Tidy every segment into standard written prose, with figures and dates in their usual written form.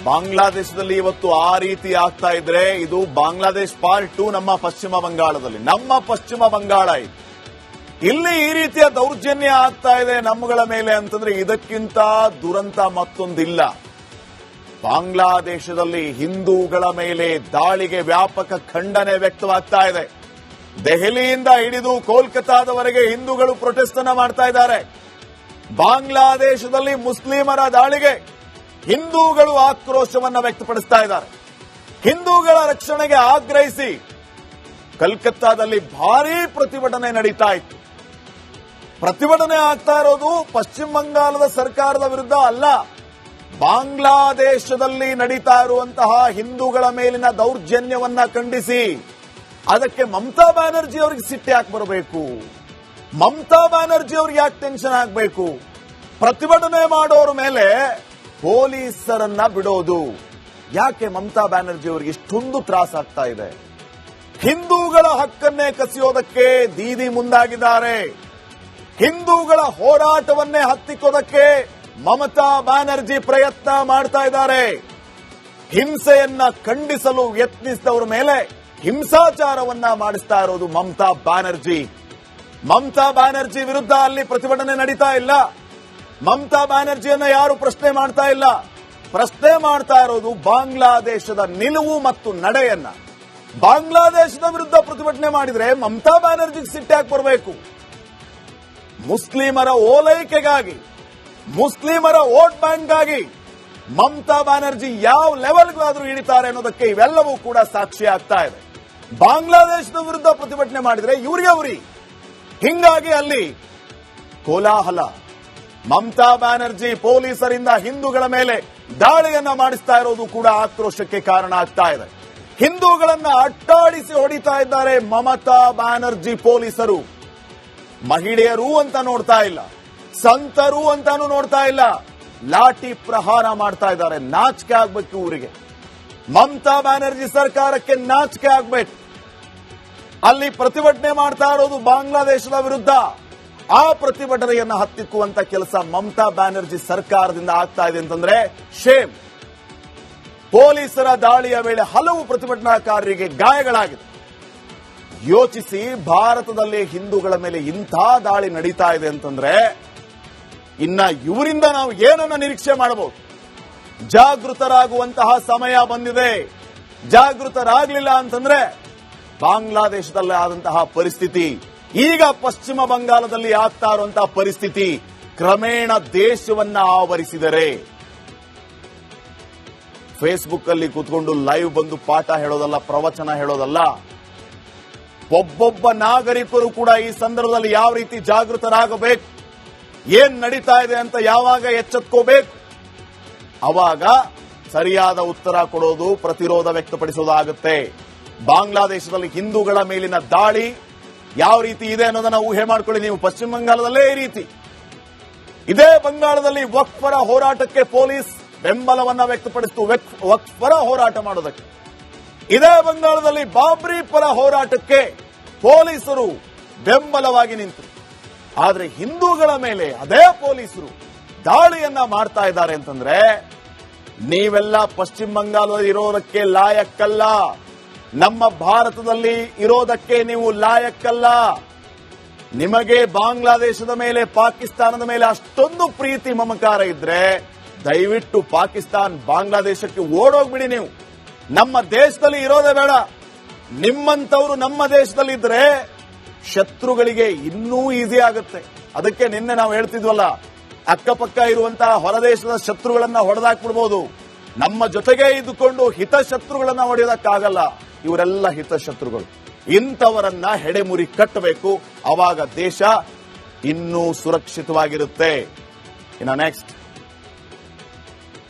ಬಾಂಗ್ಲಾದೇಶದಲ್ಲಿ ಇವತ್ತು ಆ ರೀತಿ ಆಗ್ತಾ ಇದ್ರೆ ಇದು ಬಾಂಗ್ಲಾದೇಶ್ ಪಾರ್ಟ್ 2 ನಮ್ಮ ಪಶ್ಚಿಮ ಬಂಗಾಳದಲ್ಲಿ. ನಮ್ಮ ಪಶ್ಚಿಮ ಬಂಗಾಳ ಇದು. ಇಲ್ಲಿ ಈ ರೀತಿಯ ದೌರ್ಜನ್ಯ ಆಗ್ತಾ ಇದೆ ನಮ್ಮಗಳ ಮೇಲೆ ಅಂತಂದ್ರೆ ಇದಕ್ಕಿಂತ ದುರಂತ ಮತ್ತೊಂದಿಲ್ಲ. ಬಾಂಗ್ಲಾದೇಶದಲ್ಲಿ ಹಿಂದೂಗಳ ಮೇಲೆ ದಾಳಿಗೆ ವ್ಯಾಪಕ ಖಂಡನೆ ವ್ಯಕ್ತವಾಗ್ತಾ ಇದೆ. ದೆಹಲಿಯಿಂದ ಹಿಡಿದು ಕೋಲ್ಕತಾದವರೆಗೆ ಹಿಂದೂಗಳು ಪ್ರೊಟೆಸ್ಟ್ ಅನ್ನ ಮಾಡ್ತಾ ಇದ್ದಾರೆ. ಬಾಂಗ್ಲಾದೇಶದಲ್ಲಿ ಮುಸ್ಲಿಮರ ದಾಳಿಗೆ ಹಿಂದೂಗಳು ಆಕ್ರೋಶವನ್ನ ವ್ಯಕ್ತಪಡಿಸ್ತಾ ಇದ್ದಾರೆ. ಹಿಂದೂಗಳ ರಕ್ಷಣೆಗೆ ಆಗ್ರಹಿಸಿ ಕಲ್ಕತ್ತಾದಲ್ಲಿ ಭಾರೀ ಪ್ರತಿಭಟನೆ ನಡೀತಾ ಇತ್ತು. ಪ್ರತಿಭಟನೆ ಆಗ್ತಾ ಇರೋದು ಪಶ್ಚಿಮ ಬಂಗಾಳದ ಸರ್ಕಾರದ ವಿರುದ್ಧ ಅಲ್ಲ, ಬಾಂಗ್ಲಾದೇಶದಲ್ಲಿ ನಡೀತಾ ಇರುವಂತಹ ಹಿಂದೂಗಳ ಮೇಲಿನ ದೌರ್ಜನ್ಯವನ್ನ ಖಂಡಿಸಿ. ಅದಕ್ಕೆ ಮಮತಾ ಬ್ಯಾನರ್ಜಿ ಅವರಿಗೆ ಸಿಟ್ಟು ಯಾಕೆ ಬರಬೇಕು? ಮಮತಾ ಬ್ಯಾನರ್ಜಿ ಅವ್ರಿಗೆ ಯಾಕೆ ಟೆನ್ಷನ್ ಆಗಬೇಕು? ಪ್ರತಿಭಟನೆ ಮಾಡೋರ ಮೇಲೆ ಪೊಲೀಸರನ್ನ ಬಿಡೋದು ಯಾಕೆ ಮಮತಾ ಬ್ಯಾನರ್ಜಿ ಅವರಿಗೆ ಇಷ್ಟೊಂದು ತ್ರಾಸಾಗ್ತಾ ಇದೆ? ಹಿಂದೂಗಳ ಹಕ್ಕನ್ನೇ ಕಸಿಯೋದಕ್ಕೆ ದೀದಿ ಮುಂದಾಗಿದ್ದಾರೆ. ಹಿಂದೂಗಳ ಹೋರಾಟವನ್ನೇ ಹತ್ತಿಕ್ಕೋದಕ್ಕೆ ಮಮತಾ ಬ್ಯಾನರ್ಜಿ ಪ್ರಯತ್ನ ಮಾಡ್ತಾ ಇದ್ದಾರೆ. ಹಿಂಸೆಯನ್ನ ಖಂಡಿಸಲು ಯತ್ನಿಸಿದವರ ಮೇಲೆ ಹಿಂಸಾಚಾರವನ್ನ ಮಾಡಿಸ್ತಾ ಇರೋದು ಮಮತಾ ಬ್ಯಾನರ್ಜಿ. ಮಮತಾ ಬ್ಯಾನರ್ಜಿ ವಿರುದ್ಧ ಅಲ್ಲಿ ಪ್ರತಿಭಟನೆ ನಡೀತಾ ಇಲ್ಲ. ಮಮತಾ ಬ್ಯಾನರ್ಜಿಯನ್ನ ಯಾರು ಪ್ರಶ್ನೆ ಮಾಡ್ತಾ ಇಲ್ಲ. ಪ್ರಶ್ನೆ ಮಾಡ್ತಾ ಇರೋದು ಬಾಂಗ್ಲಾದೇಶದ ನಿಲುವು ಮತ್ತು ನಡೆಯನ್ನ. ಬಾಂಗ್ಲಾದೇಶದ ವಿರುದ್ಧ ಪ್ರತಿಭಟನೆ ಮಾಡಿದ್ರೆ ಮಮತಾ ಬ್ಯಾನರ್ಜಿಗೆ ಸಿಟ್ಟಾಗಿ ಬರಬೇಕು. ಮುಸ್ಲಿಮರ ಓಲೈಕೆಗಾಗಿ, ಮುಸ್ಲಿಮರ ವೋಟ್ ಬ್ಯಾಂಕ್ಗಾಗಿ ಮಮತಾ ಬ್ಯಾನರ್ಜಿ ಯಾವ ಲೆವೆಲ್ಗಾದ್ರೂ ಇಳಿತಾರೆ ಅನ್ನೋದಕ್ಕೆ ಇವೆಲ್ಲವೂ ಕೂಡ ಸಾಕ್ಷಿ ಆಗ್ತಾ ಇದೆ. ಬಾಂಗ್ಲಾದೇಶದ ವಿರುದ್ಧ ಪ್ರತಿಭಟನೆ ಮಾಡಿದ್ರೆ ಇವರಿಗೆ ಉರಿ. ಹಿಂಗಾಗಿ ಅಲ್ಲಿ ಕೋಲಾಹಲ. ಮಮತಾ ಬ್ಯಾನರ್ಜಿ ಪೊಲೀಸರಿಂದ ಹಿಂದೂಗಳ ಮೇಲೆ ದಾಳಿಯನ್ನ ಮಾಡಿಸ್ತಾ ಇರೋದು ಕೂಡ ಆಕ್ರೋಶಕ್ಕೆ ಕಾರಣ ಆಗ್ತಾ ಇದೆ. ಹಿಂದೂಗಳನ್ನ ಅಟ್ಟಾಡಿಸಿ ಹೊಡಿತಾ ಇದ್ದಾರೆ ಮಮತಾ ಬ್ಯಾನರ್ಜಿ ಪೊಲೀಸರು. ಮಹಿಳೆಯರು ಅಂತ ನೋಡ್ತಾ ಇಲ್ಲ, ಸಂತರು ಅಂತಾನು ನೋಡ್ತಾ ಇಲ್ಲ, ಲಾಠಿ ಪ್ರಹಾರ ಮಾಡ್ತಾ ಇದ್ದಾರೆ. ನಾಚಿಕೆ ಆಗ್ಬೇಕು ಊರಿಗೆ. ಮಮತಾ ಬ್ಯಾನರ್ಜಿ ಸರ್ಕಾರಕ್ಕೆ ನಾಚಿಕೆ ಆಗ್ಬೇಕು. ಅಲ್ಲಿ ಪ್ರತಿಭಟನೆ ಮಾಡ್ತಾ ಇರೋದು ಬಾಂಗ್ಲಾದೇಶದ ವಿರುದ್ಧ. ಆ ಪ್ರತಿಭಟನೆಯನ್ನ ಹತ್ತಿಕ್ಕುವಂತ ಕೆಲಸ ಮಮತಾ ಬ್ಯಾನರ್ಜಿ ಸರ್ಕಾರದಿಂದ ಆಗ್ತಾ ಇದೆ ಅಂತಂದ್ರೆ ಶೇಮ್. ಪೊಲೀಸರ ದಾಳಿಯ ವೇಳೆ ಹಲವು ಪ್ರತಿಭಟನಾಕಾರರಿಗೆ ಗಾಯಗಳಾಗಿದೆ. ಯೋಚಿಸಿ, ಭಾರತದಲ್ಲಿ ಹಿಂದೂಗಳ ಮೇಲೆ ಇಂಥ ದಾಳಿ ನಡೀತಾ ಇದೆ ಅಂತಂದ್ರೆ ಇನ್ನ ಇವರಿಂದ ನಾವು ಏನನ್ನ ನಿರೀಕ್ಷೆ ಮಾಡಬಹುದು? ಜಾಗೃತರಾಗುವಂತಹ ಸಮಯ ಬಂದಿದೆ. ಜಾಗೃತರಾಗಲಿಲ್ಲ ಅಂತಂದ್ರೆ ಬಾಂಗ್ಲಾದೇಶದಲ್ಲಿ ಆದಂತಹ ಪರಿಸ್ಥಿತಿ, ಈಗ ಪಶ್ಚಿಮ ಬಂಗಾಳದಲ್ಲಿ ಆಗ್ತಾ ಇರುವಂತಹ ಪರಿಸ್ಥಿತಿ ಕ್ರಮೇಣ ದೇಶವನ್ನ ಆವರಿಸಿದರೆ ಫೇಸ್ಬುಕ್ ಅಲ್ಲಿ ಕೂತ್ಕೊಂಡು ಲೈವ್ ಬಂದು ಪಾಠ ಹೇಳೋದಲ್ಲ, ಪ್ರವಚನ ಹೇಳೋದಲ್ಲ. ಒಬ್ಬೊಬ್ಬ ನಾಗರಿಕರು ಕೂಡ ಈ ಸಂದರ್ಭದಲ್ಲಿ ಯಾವ ರೀತಿ ಜಾಗೃತರಾಗಬೇಕು, ಏನ್ ನಡೀತಾ ಇದೆ ಅಂತ ಯಾವಾಗ ಎಚ್ಚೆತ್ಕೋಬೇಕು, ಅವಾಗ ಸರಿಯಾದ ಉತ್ತರ ಕೊಡೋದು, ಪ್ರತಿರೋಧ ವ್ಯಕ್ತಪಡಿಸೋದಾಗುತ್ತೆ. ಬಾಂಗ್ಲಾದೇಶದಲ್ಲಿ ಹಿಂದೂಗಳ ಮೇಲಿನ ದಾಳಿ ಯಾವ ರೀತಿ ಇದೆ ಅನ್ನೋದನ್ನ ಊಹೆ ಮಾಡ್ಕೊಳ್ಳಿ ನೀವು. ಪಶ್ಚಿಮ ಬಂಗಾಳದಲ್ಲೇ ಈ ರೀತಿ. ಇದೇ ಬಂಗಾಳದಲ್ಲಿ ವಕ್ಫ್ ಪರ ಹೋರಾಟಕ್ಕೆ ಪೊಲೀಸ್ ಬೆಂಬಲವನ್ನ ವ್ಯಕ್ತಪಡಿಸಿತು, ವಕ್ಫ್ ಪರ ಹೋರಾಟ ಮಾಡೋದಕ್ಕೆ. ಇದೇ ಬಂಗಾಳದಲ್ಲಿ ಬಾಬ್ರಿ ಪರ ಹೋರಾಟಕ್ಕೆ ಪೊಲೀಸರು ಬೆಂಬಲವಾಗಿ ನಿಂತರು. ಆದ್ರೆ ಹಿಂದೂಗಳ ಮೇಲೆ ಅದೇ ಪೊಲೀಸರು ದಾಳಿಯನ್ನ ಮಾಡ್ತಾ ಇದ್ದಾರೆ ಅಂತಂದ್ರೆ ನೀವೆಲ್ಲ ಪಶ್ಚಿಮ ಬಂಗಾಳದಲ್ಲಿ ಇರೋದಕ್ಕೆ ಲಾಯಕ್ಕಲ್ಲ, ನಮ್ಮ ಭಾರತದಲ್ಲಿ ಇರೋದಕ್ಕೆ ನೀವು ಲಾಯಕ್ಕಲ್ಲ. ನಿಮಗೆ ಬಾಂಗ್ಲಾದೇಶದ ಮೇಲೆ, ಪಾಕಿಸ್ತಾನದ ಮೇಲೆ ಅಷ್ಟೊಂದು ಪ್ರೀತಿ ಮಮಕಾರ ಇದ್ರೆ ದಯವಿಟ್ಟು ಪಾಕಿಸ್ತಾನ್, ಬಾಂಗ್ಲಾದೇಶಕ್ಕೆ ಓಡೋಗ್ಬಿಡಿ. ನೀವು ನಮ್ಮ ದೇಶದಲ್ಲಿ ಇರೋದೇ ಬೇಡ. ನಿಮ್ಮಂತವರು ನಮ್ಮ ದೇಶದಲ್ಲಿ ಇದ್ರೆ ಶತ್ರುಗಳಿಗೆ ಇನ್ನೂ ಈಸಿ ಆಗುತ್ತೆ. ಅದಕ್ಕೆ ನಿನ್ನೆ ನಾವು ಹೇಳ್ತಿದ್ವಲ್ಲ, ಅಕ್ಕಪಕ್ಕ ಇರುವಂತಹ ಹೊರದೇಶದ ಶತ್ರುಗಳನ್ನ ಹೊಡೆದಾಕ್ಬಿಡ್ಬೋದು. ನಮ್ಮ ಜೊತೆಗೆ ಇದ್ದುಕೊಂಡು ಹಿತಶತ್ರುಗಳನ್ನ ಹೊಡೆಯೋದಕ್ಕಾಗಲ್ಲ. ಇವರೆಲ್ಲ ಹಿತಶತ್ರುಗಳು. ಇಂಥವರನ್ನ ಹೆಡೆಮುರಿ ಕಟ್ಟಬೇಕು. ಅವಾಗ ದೇಶ ಇನ್ನೂ ಸುರಕ್ಷಿತವಾಗಿರುತ್ತೆ. ಇನ್ನು ನೆಕ್ಸ್ಟ್,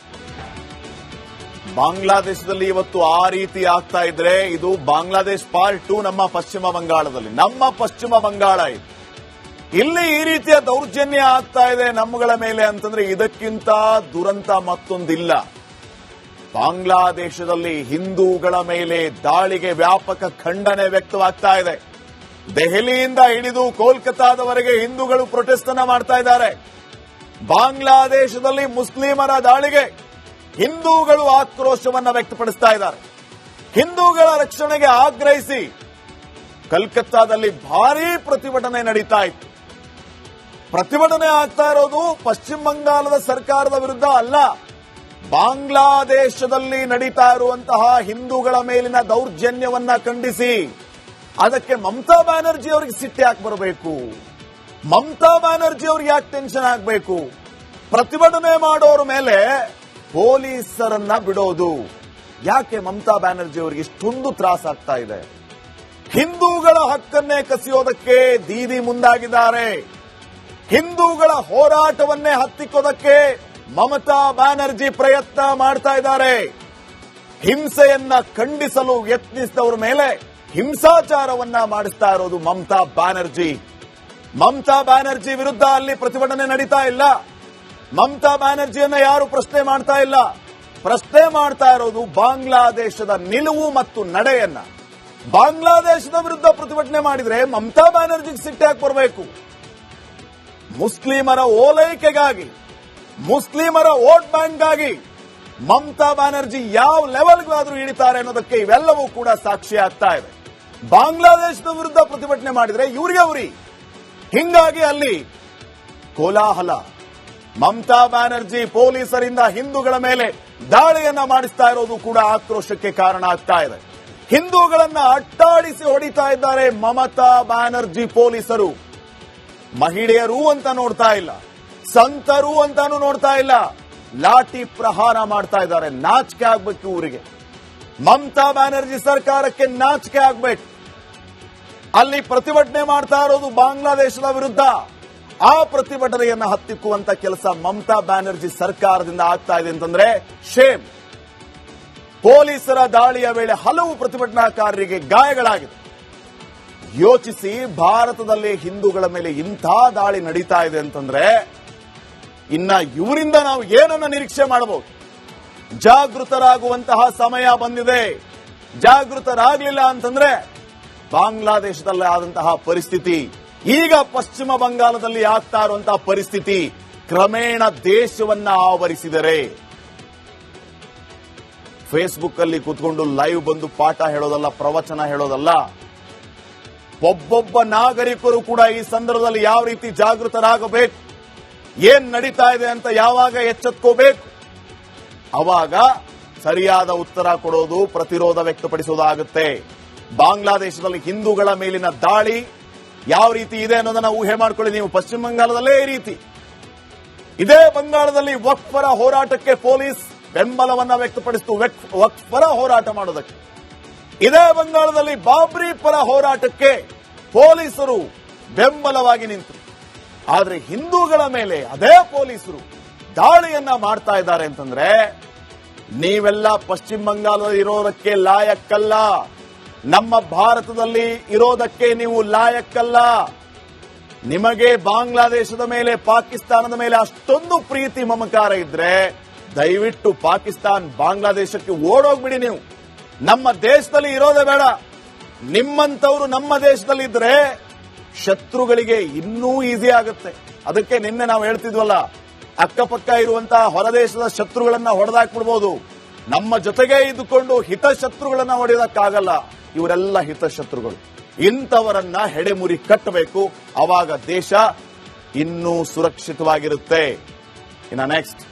ಬಾಂಗ್ಲಾದೇಶದಲ್ಲಿ ಇವತ್ತು ಆ ರೀತಿ ಆಗ್ತಾ ಇದ್ರೆ ಇದು ಬಾಂಗ್ಲಾದೇಶ್ ಪಾರ್ಟ್ 2 ನಮ್ಮ ಪಶ್ಚಿಮ ಬಂಗಾಳದಲ್ಲಿ. ನಮ್ಮ ಪಶ್ಚಿಮ ಬಂಗಾಳ ಇದು. ಇಲ್ಲಿ ಈ ರೀತಿಯ ದೌರ್ಜನ್ಯ ಆಗ್ತಾ ಇದೆ ನಮ್ಮಗಳ ಮೇಲೆ ಅಂತಂದ್ರೆ ಇದಕ್ಕಿಂತ ದುರಂತ ಮತ್ತೊಂದಿಲ್ಲ. ಬಾಂಗ್ಲಾದೇಶದಲ್ಲಿ ಹಿಂದೂಗಳ ಮೇಲೆ ದಾಳಿಗೆ ವ್ಯಾಪಕ ಖಂಡನೆ ವ್ಯಕ್ತವಾಗ್ತಾ ಇದೆ. ದೆಹಲಿಯಿಂದ ಹಿಡಿದು ಕೋಲ್ಕತಾದವರೆಗೆ ಹಿಂದೂಗಳು ಪ್ರೊಟೆಸ್ಟ್ ಅನ್ನ ಮಾಡ್ತಾ ಇದ್ದಾರೆ. ಬಾಂಗ್ಲಾದೇಶದಲ್ಲಿ ಮುಸ್ಲಿಮರ ದಾಳಿಗೆ ಹಿಂದೂಗಳು ಆಕ್ರೋಶವನ್ನ ವ್ಯಕ್ತಪಡಿಸ್ತಾ ಇದ್ದಾರೆ. ಹಿಂದೂಗಳ ರಕ್ಷಣೆಗೆ ಆಗ್ರಹಿಸಿ ಕಲ್ಕತ್ತಾದಲ್ಲಿ ಭಾರೀ ಪ್ರತಿಭಟನೆ ನಡೀತಾ ಇತ್ತು. ಪ್ರತಿಭಟನೆ ಆಗ್ತಾ ಇರೋದು ಪಶ್ಚಿಮ ಬಂಗಾಳದ ಸರ್ಕಾರದ ವಿರುದ್ಧ ಅಲ್ಲ, ಬಾಂಗ್ಲಾದೇಶದಲ್ಲಿ ನಡೀತಾ ಇರುವಂತಹ ಹಿಂದೂಗಳ ಮೇಲಿನ ದೌರ್ಜನ್ಯವನ್ನ ಖಂಡಿಸಿ. ಅದಕ್ಕೆ ಮಮತಾ ಬ್ಯಾನರ್ಜಿ ಅವರಿಗೆ ಸಿಟ್ಟು ಯಾಕೆ ಬರಬೇಕು? ಮಮತಾ ಬ್ಯಾನರ್ಜಿ ಅವ್ರಿಗೆ ಯಾಕೆ ಟೆನ್ಷನ್ ಆಗಬೇಕು? ಪ್ರತಿಭಟನೆ ಮಾಡೋರ ಮೇಲೆ ಪೊಲೀಸರನ್ನ ಬಿಡೋದು ಯಾಕೆ ಮಮತಾ ಬ್ಯಾನರ್ಜಿ ಅವರಿಗೆ ಇಷ್ಟೊಂದು ತ್ರಾಸಾಗ್ತಾ ಇದೆ? ಹಿಂದೂಗಳ ಹಕ್ಕನ್ನೇ ಕಸಿಯೋದಕ್ಕೆ ದೀದಿ ಮುಂದಾಗಿದ್ದಾರೆ. ಹಿಂದೂಗಳ ಹೋರಾಟವನ್ನೇ ಹತ್ತಿಕ್ಕೋದಕ್ಕೆ ಮಮತಾ ಬ್ಯಾನರ್ಜಿ ಪ್ರಯತ್ನ ಮಾಡ್ತಾ ಇದ್ದಾರೆ. ಹಿಂಸೆಯನ್ನ ಖಂಡಿಸಲು ಯತ್ನಿಸಿದವರ ಮೇಲೆ ಹಿಂಸಾಚಾರವನ್ನ ಮಾಡಿಸ್ತಾ ಇರೋದು ಮಮತಾ ಬ್ಯಾನರ್ಜಿ. ಮಮತಾ ಬ್ಯಾನರ್ಜಿ ವಿರುದ್ಧ ಅಲ್ಲಿ ಪ್ರತಿಭಟನೆ ನಡೀತಾ ಇಲ್ಲ. ಮಮತಾ ಬ್ಯಾನರ್ಜಿಯನ್ನ ಯಾರು ಪ್ರಶ್ನೆ ಮಾಡ್ತಾ ಇಲ್ಲ. ಪ್ರಶ್ನೆ ಮಾಡ್ತಾ ಇರೋದು ಬಾಂಗ್ಲಾದೇಶದ ನಿಲುವು ಮತ್ತು ನಡೆಯನ್ನ. ಬಾಂಗ್ಲಾದೇಶದ ವಿರುದ್ಧ ಪ್ರತಿಭಟನೆ ಮಾಡಿದ್ರೆ ಮಮತಾ ಬ್ಯಾನರ್ಜಿಗೆ ಸಿಟ್ಟಾಗಿ ಬರಬೇಕು. ಮುಸ್ಲಿಮರ ಓಲೈಕೆಗಾಗಿ, ಮುಸ್ಲಿಮರ ವೋಟ್ ಬ್ಯಾಂಕ್ಗಾಗಿ ಮಮತಾ ಬ್ಯಾನರ್ಜಿ ಯಾವ ಲೆವೆಲ್ಗಾದ್ರೂ ಇಳಿತಾರೆ ಅನ್ನೋದಕ್ಕೆ ಇವೆಲ್ಲವೂ ಕೂಡ ಸಾಕ್ಷಿ ಆಗ್ತಾ ಇದೆ. ಬಾಂಗ್ಲಾದೇಶದ ವಿರುದ್ಧ ಪ್ರತಿಭಟನೆ ಮಾಡಿದ್ರೆ ಇವರಿಗೆ ಉರಿ. ಹಿಂಗಾಗಿ ಅಲ್ಲಿ ಕೋಲಾಹಲ. ಮಮತಾ ಬ್ಯಾನರ್ಜಿ ಪೊಲೀಸರಿಂದ ಹಿಂದೂಗಳ ಮೇಲೆ ದಾಳಿಯನ್ನ ಮಾಡಿಸ್ತಾ ಇರೋದು ಕೂಡ ಆಕ್ರೋಶಕ್ಕೆ ಕಾರಣ ಆಗ್ತಾ ಇದೆ. ಹಿಂದೂಗಳನ್ನ ಅಟ್ಟಾಡಿಸಿ ಹೊಡಿತಾ ಇದ್ದಾರೆ ಮಮತಾ ಬ್ಯಾನರ್ಜಿ ಪೊಲೀಸರು. ಮಹಿಳೆಯರು ಅಂತ ನೋಡ್ತಾ ಇಲ್ಲ, ಸಂತರು ಅಂತಾನು ನೋಡ್ತಾ ಇಲ್ಲ, ಲಾಠಿ ಪ್ರಹಾರ ಮಾಡ್ತಾ ಇದ್ದಾರೆ. ನಾಚಿಕೆ ಆಗ್ಬೇಕು ಊರಿಗೆ. ಮಮತಾ ಬ್ಯಾನರ್ಜಿ ಸರ್ಕಾರಕ್ಕೆ ನಾಚಿಕೆ ಆಗ್ಬೇಕು. ಅಲ್ಲಿ ಪ್ರತಿಭಟನೆ ಮಾಡ್ತಾ ಇರೋದು ಬಾಂಗ್ಲಾದೇಶದ ವಿರುದ್ಧ. ಆ ಪ್ರತಿಭಟನೆಯನ್ನ ಹತ್ತಿಕ್ಕುವಂತ ಕೆಲಸ ಮಮತಾ ಬ್ಯಾನರ್ಜಿ ಸರ್ಕಾರದಿಂದ ಆಗ್ತಾ ಇದೆ ಅಂತಂದ್ರೆ ಶೇಮ್. ಪೊಲೀಸರ ದಾಳಿಯ ವೇಳೆ ಹಲವು ಪ್ರತಿಭಟನಾಕಾರರಿಗೆ ಗಾಯಗಳಾಗಿದೆ. ಯೋಚಿಸಿ, ಭಾರತದಲ್ಲಿ ಹಿಂದೂಗಳ ಮೇಲೆ ಇಂಥ ದಾಳಿ ನಡೀತಾ ಇದೆ ಅಂತಂದ್ರೆ ಇನ್ನ ಇವರಿಂದ ನಾವು ಏನನ್ನ ನಿರೀಕ್ಷೆ ಮಾಡಬಹುದು? ಜಾಗೃತರಾಗುವಂತಹ ಸಮಯ ಬಂದಿದೆ. ಜಾಗೃತರಾಗಲಿಲ್ಲ ಅಂತಂದ್ರೆ ಬಾಂಗ್ಲಾದೇಶದಲ್ಲಿ ಆದಂತಹ ಪರಿಸ್ಥಿತಿ, ಈಗ ಪಶ್ಚಿಮ ಬಂಗಾಳದಲ್ಲಿ ಆಗ್ತಾ ಇರುವಂತಹ ಪರಿಸ್ಥಿತಿ ಕ್ರಮೇಣ ದೇಶವನ್ನ ಆವರಿಸಿದರೆ ಫೇಸ್ಬುಕ್ ಅಲ್ಲಿ ಕೂತ್ಕೊಂಡು ಲೈವ್ ಬಂದು ಪಾಠ ಹೇಳೋದಲ್ಲ, ಪ್ರವಚನ ಹೇಳೋದಲ್ಲ. ಒಬ್ಬೊಬ್ಬ ನಾಗರಿಕರು ಕೂಡ ಈ ಸಂದರ್ಭದಲ್ಲಿ ಯಾವ ರೀತಿ ಜಾಗೃತರಾಗಬೇಕು, ಏನ್ ನಡೀತಾ ಇದೆ ಅಂತ ಯಾವಾಗ ಎಚ್ಚೆತ್ಕೋಬೇಕು, ಅವಾಗ ಸರಿಯಾದ ಉತ್ತರ ಕೊಡೋದು, ಪ್ರತಿರೋಧ ವ್ಯಕ್ತಪಡಿಸೋದಾಗುತ್ತೆ. ಬಾಂಗ್ಲಾದೇಶದಲ್ಲಿ ಹಿಂದೂಗಳ ಮೇಲಿನ ದಾಳಿ ಯಾವ ರೀತಿ ಇದೆ ಅನ್ನೋದನ್ನ ಊಹೆ ಮಾಡ್ಕೊಳ್ಳಿ ನೀವು. ಪಶ್ಚಿಮ ಬಂಗಾಳದಲ್ಲೇ ಈ ರೀತಿ. ಇದೇ ಬಂಗಾಳದಲ್ಲಿ ವಕ್ಫ್ ಪರ ಹೋರಾಟಕ್ಕೆ ಪೊಲೀಸ್ ಬೆಂಬಲವನ್ನ ವ್ಯಕ್ತಪಡಿಸಿತು, ವಕ್ಫ್ ಪರ ಹೋರಾಟ ಮಾಡೋದಕ್ಕೆ. ಇದೇ ಬಂಗಾಳದಲ್ಲಿ ಬಾಬ್ರಿ ಪರ ಹೋರಾಟಕ್ಕೆ ಪೊಲೀಸರು ಬೆಂಬಲವಾಗಿ ನಿಂತರು. ಆದ್ರೆ ಹಿಂದೂಗಳ ಮೇಲೆ ಅದೇ ಪೊಲೀಸರು ದಾಳಿಯನ್ನ ಮಾಡ್ತಾ ಇದ್ದಾರೆ ಅಂತಂದ್ರೆ ನೀವೆಲ್ಲ ಪಶ್ಚಿಮ ಬಂಗಾಳದಲ್ಲಿ ಇರೋದಕ್ಕೆ ಲಾಯಕ್ಕಲ್ಲ, ನಮ್ಮ ಭಾರತದಲ್ಲಿ ಇರೋದಕ್ಕೆ ನೀವು ಲಾಯಕ್ಕಲ್ಲ. ನಿಮಗೆ ಬಾಂಗ್ಲಾದೇಶದ ಮೇಲೆ, ಪಾಕಿಸ್ತಾನದ ಮೇಲೆ ಅಷ್ಟೊಂದು ಪ್ರೀತಿ ಮಮಕಾರ ಇದ್ರೆ ದಯವಿಟ್ಟು ಪಾಕಿಸ್ತಾನ್, ಬಾಂಗ್ಲಾದೇಶಕ್ಕೆ ಓಡೋಗ್ಬಿಡಿ. ನೀವು ನಮ್ಮ ದೇಶದಲ್ಲಿ ಇರೋದೇ ಬೇಡ. ನಿಮ್ಮಂತವರು ನಮ್ಮ ದೇಶದಲ್ಲಿ ಇದ್ರೆ ಶತ್ರುಗಳಿಗೆ ಇನ್ನೂ ಈಸಿ ಆಗುತ್ತೆ. ಅದಕ್ಕೆ ನಿನ್ನೆ ನಾವು ಹೇಳ್ತಿದ್ವಲ್ಲ, ಅಕ್ಕಪಕ್ಕ ಇರುವಂತಹ ಹೊರದೇಶದ ಶತ್ರುಗಳನ್ನ ಹೊಡೆದಾಕ್ಬಿಡ್ಬೋದು, ನಮ್ಮ ಜೊತೆಗೆ ಇದ್ದುಕೊಂಡು ಹಿತಶತ್ರುಗಳನ್ನ ಹೊಡೆಯೋದಕ್ಕಾಗಲ್ಲ. ಇವರೆಲ್ಲ ಹಿತಶತ್ರುಗಳು. ಇಂಥವರನ್ನ ಹೆಡೆಮುರಿ ಕಟ್ಟಬೇಕು, ಅವಾಗ ದೇಶ ಇನ್ನೂ ಸುರಕ್ಷಿತವಾಗಿರುತ್ತೆ. ಇನ್ನು ನೆಕ್ಸ್ಟ್